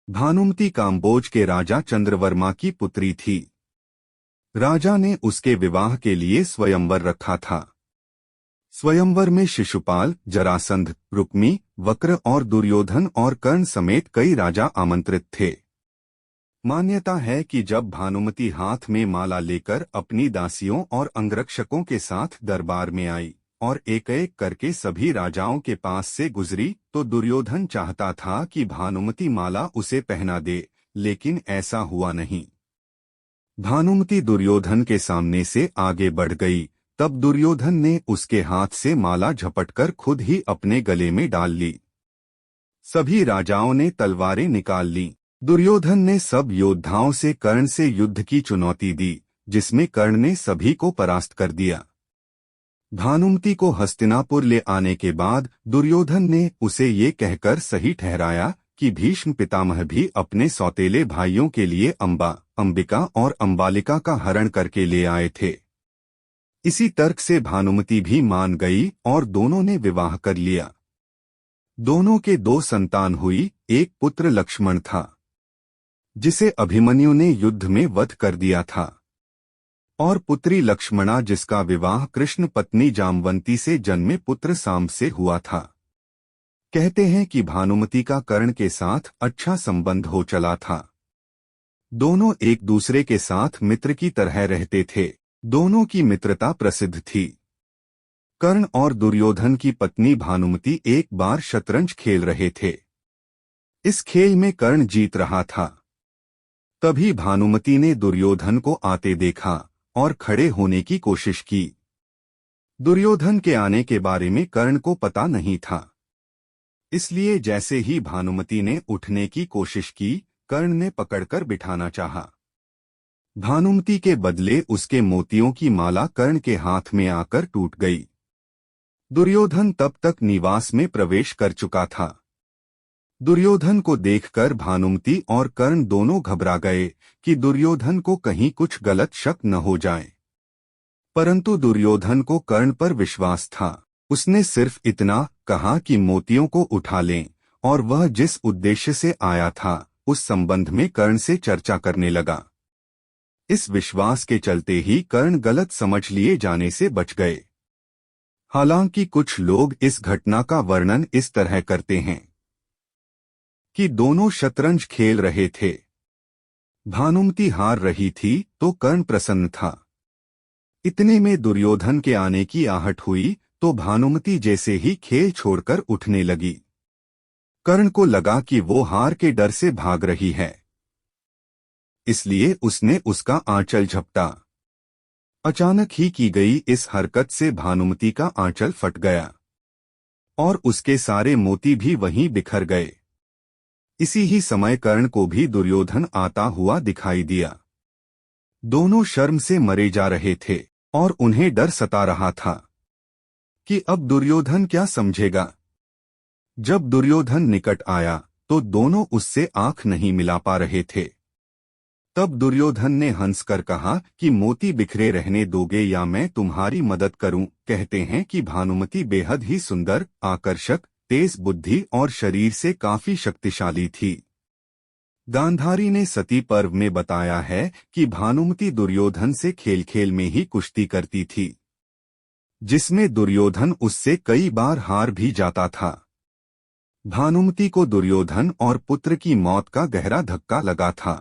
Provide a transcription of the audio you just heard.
भानुमति काम्बोज के राजा चंद्रवर्मा की पुत्री थी। राजा ने उसके विवाह के लिए स्वयंवर रखा था। स्वयंवर में शिशुपाल, जरासंध, रुक्मी, वक्र और दुर्योधन और कर्ण समेत कई राजा आमंत्रित थे। मान्यता है कि जब भानुमति हाथ में माला लेकर अपनी दासियों और अंगरक्षकों के साथ दरबार में आई और एक एक करके सभी राजाओं के पास से गुजरी, तो दुर्योधन चाहता था कि भानुमति माला उसे पहना दे, लेकिन ऐसा हुआ नहीं। भानुमति दुर्योधन के सामने से आगे बढ़ गई, तब दुर्योधन ने उसके हाथ से माला झपटकर खुद ही अपने गले में डाल ली। सभी राजाओं ने तलवारें निकाल लीं। दुर्योधन ने सब योद्धाओं से कर्ण से युद्ध की चुनौती दी, जिसमें कर्ण ने सभी को परास्त कर दिया। भानुमति को हस्तिनापुर ले आने के बाद दुर्योधन ने उसे ये कहकर सही ठहराया कि भीष्म पितामह भी अपने सौतेले भाइयों के लिए अंबा, अंबिका और अंबालिका का हरण करके ले आए थे। इसी तर्क से भानुमति भी मान गई और दोनों ने विवाह कर लिया। दोनों के 2 संतान हुई। एक पुत्र लक्ष्मण था, जिसे अभिमन्यु ने युद्ध में वध कर दिया था, और पुत्री लक्ष्मणा, जिसका विवाह कृष्ण पत्नी जामवंती से जन्मे पुत्र साम्ब से हुआ था। कहते हैं कि भानुमति का कर्ण के साथ अच्छा संबंध हो चला था। दोनों एक दूसरे के साथ मित्र की तरह रहते थे। दोनों की मित्रता प्रसिद्ध थी। कर्ण और दुर्योधन की पत्नी भानुमति एक बार शतरंज खेल रहे थे। इस खेल में कर्ण जीत रहा था। तभी भानुमति ने दुर्योधन को आते देखा और खड़े होने की कोशिश की। दुर्योधन के आने के बारे में कर्ण को पता नहीं था, इसलिए जैसे ही भानुमति ने उठने की कोशिश की, कर्ण ने पकड़कर बिठाना चाहा। भानुमति के बदले उसके मोतियों की माला कर्ण के हाथ में आकर टूट गई। दुर्योधन तब तक निवास में प्रवेश कर चुका था। दुर्योधन को देखकर भानुमति और कर्ण दोनों घबरा गए कि दुर्योधन को कहीं कुछ गलत शक न हो जाए। परंतु दुर्योधन को कर्ण पर विश्वास था। उसने सिर्फ इतना कहा कि मोतियों को उठा लें, और वह जिस उद्देश्य से आया था उस संबंध में कर्ण से चर्चा करने लगा। इस विश्वास के चलते ही कर्ण गलत समझ लिए जाने से बच गए। हालांकि कुछ लोग इस घटना का वर्णन इस तरह करते हैं कि दोनों शतरंज खेल रहे थे। भानुमति हार रही थी तो कर्ण प्रसन्न था। इतने में दुर्योधन के आने की आहट हुई तो भानुमति जैसे ही खेल छोड़कर उठने लगी। कर्ण को लगा कि वो हार के डर से भाग रही है, इसलिए उसने उसका आंचल झपटा। अचानक ही की गई इस हरकत से भानुमति का आंचल फट गया और उसके सारे मोती भी वहीं बिखर गए। इसी ही समय कर्ण को भी दुर्योधन आता हुआ दिखाई दिया। दोनों शर्म से मरे जा रहे थे और उन्हें डर सता रहा था कि अब दुर्योधन क्या समझेगा। जब दुर्योधन निकट आया तो दोनों उससे आंख नहीं मिला पा रहे थे। तब दुर्योधन ने हंसकर कहा कि मोती बिखरे रहने दोगे या मैं तुम्हारी मदद करूं। कहते हैं कि भानुमति बेहद ही सुंदर, आकर्षक, तेज बुद्धि और शरीर से काफी शक्तिशाली थी। गांधारी ने सती पर्व में बताया है कि भानुमति दुर्योधन से खेल खेल में ही कुश्ती करती थी, जिसमें दुर्योधन उससे कई बार हार भी जाता था। भानुमति को दुर्योधन और पुत्र की मौत का गहरा धक्का लगा था।